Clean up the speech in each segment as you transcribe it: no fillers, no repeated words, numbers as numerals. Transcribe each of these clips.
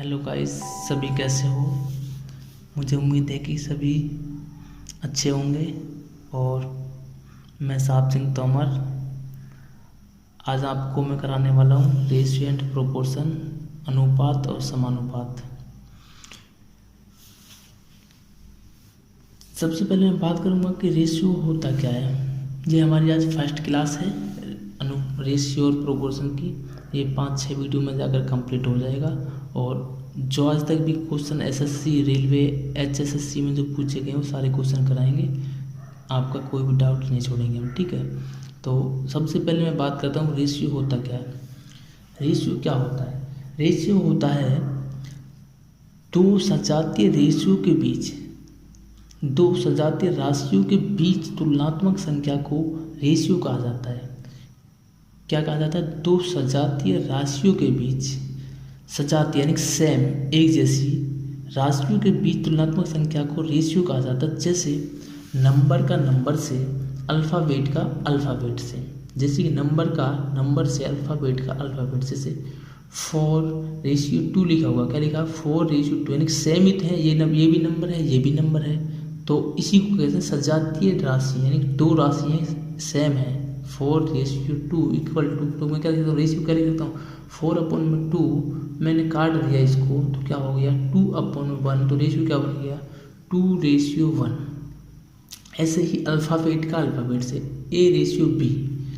Hello guys, सभी कैसे हो। मुझे उम्मीद है कि सभी अच्छे होंगे। और मैं साहब सिंह तोमर आज आपको मैं कराने वाला हूँ रेशियो एंड प्रोपोर्शन, अनुपात और समानुपात। सबसे पहले मैं बात करूँगा कि रेशियो होता क्या है। ये हमारी आज फर्स्ट क्लास है रेशियो और प्रोपोर्शन की। ये 5-6 वीडियो में जाकर कंप्लीट हो जाएगा। और जो आज तक भी क्वेश्चन एसएससी, रेलवे, एचएसएससी में जो पूछे गए वो सारे क्वेश्चन कराएंगे। आपका कोई भी डाउट नहीं छोड़ेंगे हम, ठीक है। तो सबसे पहले मैं बात करता हूँ रेशियो होता क्या है। रेशियो क्या होता है? रेशियो होता है दो सजातीय रेशियो के बीच, दो सजातीय राशियों के बीच तुलनात्मक संख्या को रेशियो कहा जाता है। क्या कहा जाता है? दो सजातीय राशियों के बीच, सजातीय यानी सेम, एक जैसी राशियों के बीच तुलनात्मक संख्या को रेशियो कहा जाता है। जैसे नंबर का नंबर से, अल्फ़ाबेट का अल्फ़ाबेट से। जैसे कि नंबर का नंबर से, अल्फ़ाबेट का अल्फ़ाबेट से 4:2 लिखा हुआ। क्या लिखा? 4:2, यानी सेम ही है। ये भी नंबर है, ये भी नंबर है। तो इसी को कहते हैं सजातीय राशि, यानी दो राशियाँ सेम है। 4:2 इक्वल टू, तो मैं क्या लिखता हूँ? रेशियो क्या लिख सकता हूँ? 4/2 मैंने काट दिया इसको, तो क्या हो गया? 2/1। तो रेशियो क्या बन गया? 2:1। ऐसे ही अल्फ़ाबेट का अल्फ़ाबेट से A:B,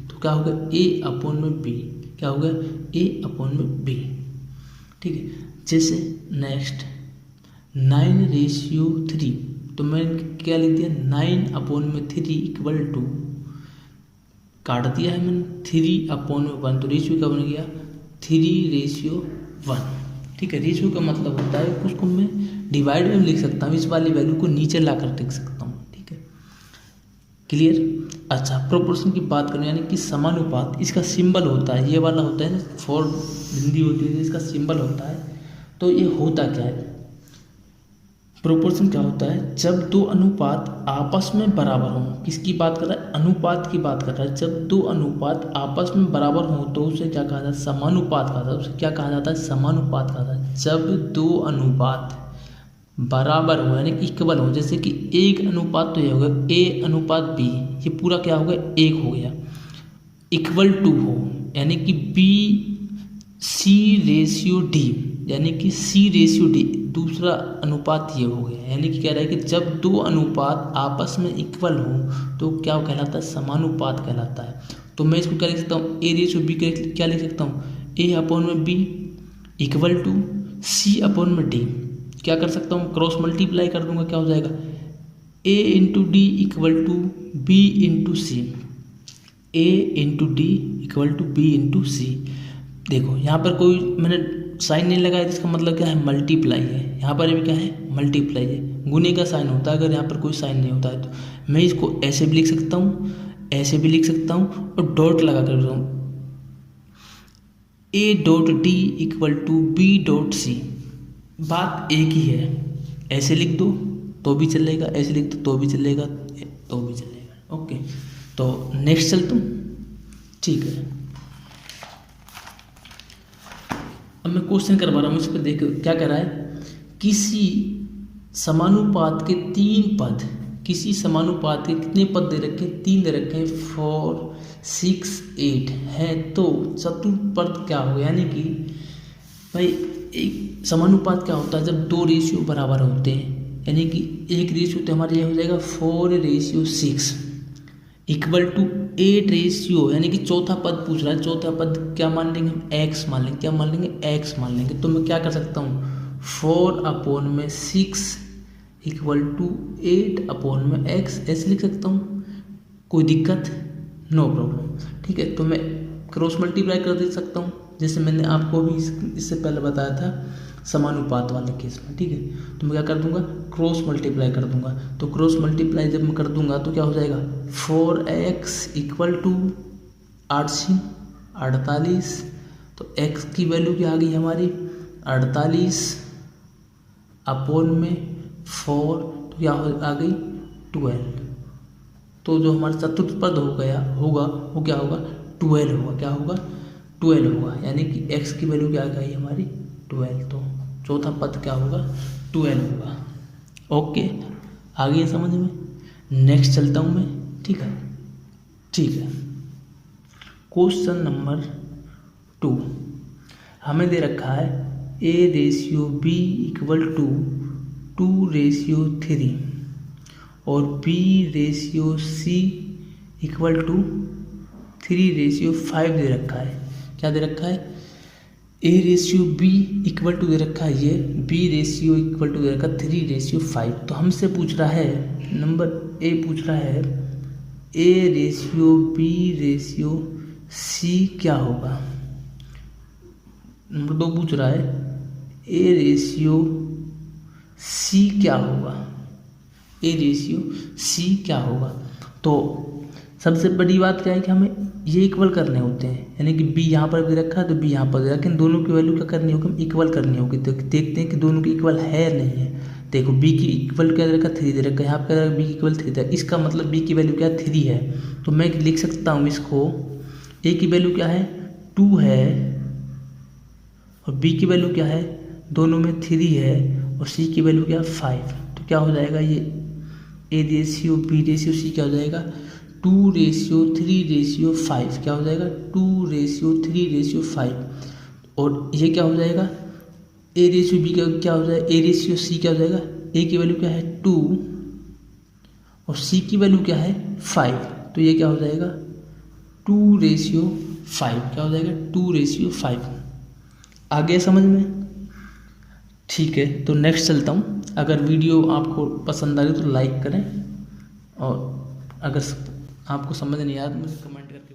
तो क्या हो गया? A/B। क्या हो गया? A/B, ठीक है। जैसे नेक्स्ट 9:3, तो मैंने क्या लिख दिया? 9/3 इक्वल टू, काट दिया है मैंने, 3/1। तो रेशियो क्या बन गया? 3:1, ठीक है। रेशियो का मतलब होता है उसको मैं डिवाइड में लिख सकता हूँ, इस वाली वैल्यू को नीचे ला कर लिख सकता हूँ, ठीक है। क्लियर? अच्छा, प्रोपोर्शन की बात करें यानी कि समानुपात, इसका सिंबल होता है, ये वाला होता है ना, 4 बिंदी होती है, इसका सिंबल होता है। तो ये होता क्या है? प्रोपोर्शन क्या होता है? जब दो अनुपात आपस में बराबर हों। किसकी बात कर रहा है? अनुपात की बात कर रहा है। जब दो अनुपात आपस में बराबर हों तो उसे क्या कहा जाता है? समानुपात कहा जाता है। उसे क्या कहा जाता है? समानुपात कहा जाता है। जब दो अनुपात बराबर हो यानी इक्वल हो, जैसे कि 1:, तो ये हो गया A:B, ये पूरा क्या हो गया? 1 हो गया। इक्वल टू हो यानी कि B:C:D, यानी कि C:D, दूसरा अनुपात ये हो गया। यानी कि कह रहा है कि जब दो अनुपात आपस में इक्वल हो तो क्या कहलाता है? समानुपात कहलाता है। तो मैं इसको क्या लिख सकता हूँ? A:B क्या लिख सकता हूँ? A/B equal to C/D। क्या कर सकता हूँ? क्रॉस मल्टीप्लाई कर दूंगा, क्या हो जाएगा? A:D equal to B:C। A:D equal to B:C। देखो यहाँ पर कोई मैंने साइन नहीं लगाया, इसका मतलब क्या है? मल्टीप्लाई है। यहाँ पर भी क्या है? मल्टीप्लाई है। गुने का साइन होता है अगर यहाँ पर कोई साइन नहीं होता है। तो मैं इसको ऐसे भी लिख सकता हूँ, ऐसे भी लिख सकता हूँ, और डॉट लगा कर रहा हूँ। A:D equal to B:C। बात एक ही है। ऐसे लिख दो तो भी चलेगा, ऐसे लिख दो तो भी चलेगा, तो भी चलेगा। ओके, तो नेक्स्ट चलता हूँ, ठीक है। अब मैं क्वेश्चन करवा रहा हूँ, इस पर देखो क्या कर रहा है। किसी समानुपात के 3 पद, किसी समानुपात के कितने पद दे रखे? 3 दे रखे हैं, 4, 6, 8 है। तो चतुर्पद क्या हो? यानी कि भाई एक समानुपात क्या होता है? जब दो रेशियो बराबर होते हैं, यानी कि एक रेशियो तो हमारे ये हो जाएगा 4:6 इक्वल टू 8, यानी कि चौथा पद पूछ रहा है। चौथा पद क्या मान लेंगे हम? x मान लेंगे। क्या मान लेंगे? x मान लेंगे। तो मैं क्या कर सकता हूँ? 4/6 इक्वल टू 8/x, ऐसे लिख सकता हूँ। कोई दिक्कत? नो प्रॉब्लम, ठीक है। तो मैं क्रॉस मल्टीप्लाई कर दे सकता हूँ, जैसे मैंने आपको भी इससे पहले बताया था समानुपात वाले केस में, ठीक है। तो मैं क्या कर दूंगा? क्रॉस मल्टीप्लाई कर दूंगा। तो क्रॉस मल्टीप्लाई जब मैं कर दूंगा तो क्या हो जाएगा? 4x equal to 48। तो x की वैल्यू क्या आ गई हमारी? 48 अपॉन में 4, तो क्या आ गई? 12। तो जो हमारा चतुर्थ पद हो गया होगा वो क्या होगा? 12 होगा। क्या होगा? 12 होगा। यानी कि x की वैल्यू क्या आ गई हमारी? 12। तो चौथा पद क्या होगा, 12 होगा। ओके, आ गई समझ में। नेक्स्ट चलता हूँ मैं, ठीक है। क्वेश्चन नंबर 2 हमें दे रखा है A/B = 2/3 और B/C = 3/5 दे रखा है। क्या दे रखा है, A/B = दे रखा है ये, B/= दे रखा है 3/5। तो हमसे पूछ रहा है, नंबर ए पूछ रहा है A/B/C क्या होगा। नंबर 2 पूछ रहा है A/C क्या होगा, A/C क्या होगा। तो सबसे बड़ी बात क्या है कि हमें ये इक्वल करने होते हैं, यानी कि B यहाँ पर दे रखा है तो B यहाँ पर दे रखा है, लेकिन दोनों की वैल्यू क्या करनी होगी, इक्वल करनी होगी। तो देखते हैं कि दोनों की इक्वल है या नहीं है। देखो B की इक्वल क्या दे रखा है, 3 दे रखा है, यहाँ पर B की इक्वल 3 है, इसका मतलब B की वैल्यू क्या है, 3 है। तो मैं लिख सकता हूँ इसको, A की वैल्यू क्या है, 2 है, और B की वैल्यू क्या है, दोनों में 3 है, और C की वैल्यू क्या है, 5। तो क्या हो जाएगा, ये A/B/C क्या हो जाएगा, 2/3/5। क्या हो जाएगा, 2/3/5। और ये क्या हो जाएगा, A/B क्या हो जाएगा, A/C क्या हो जाएगा, A की वैल्यू क्या है 2 और C की वैल्यू क्या है 5। तो ये क्या हो जाएगा 2/5। क्या हो जाएगा 2/5। आ गया समझ में। ठीक है, तो नेक्स्ट चलता हूँ। अगर वीडियो आपको पसंद आ रही तो लाइक करें, और अगर आपको समझ नहीं आया तो मुझे कमेंट करके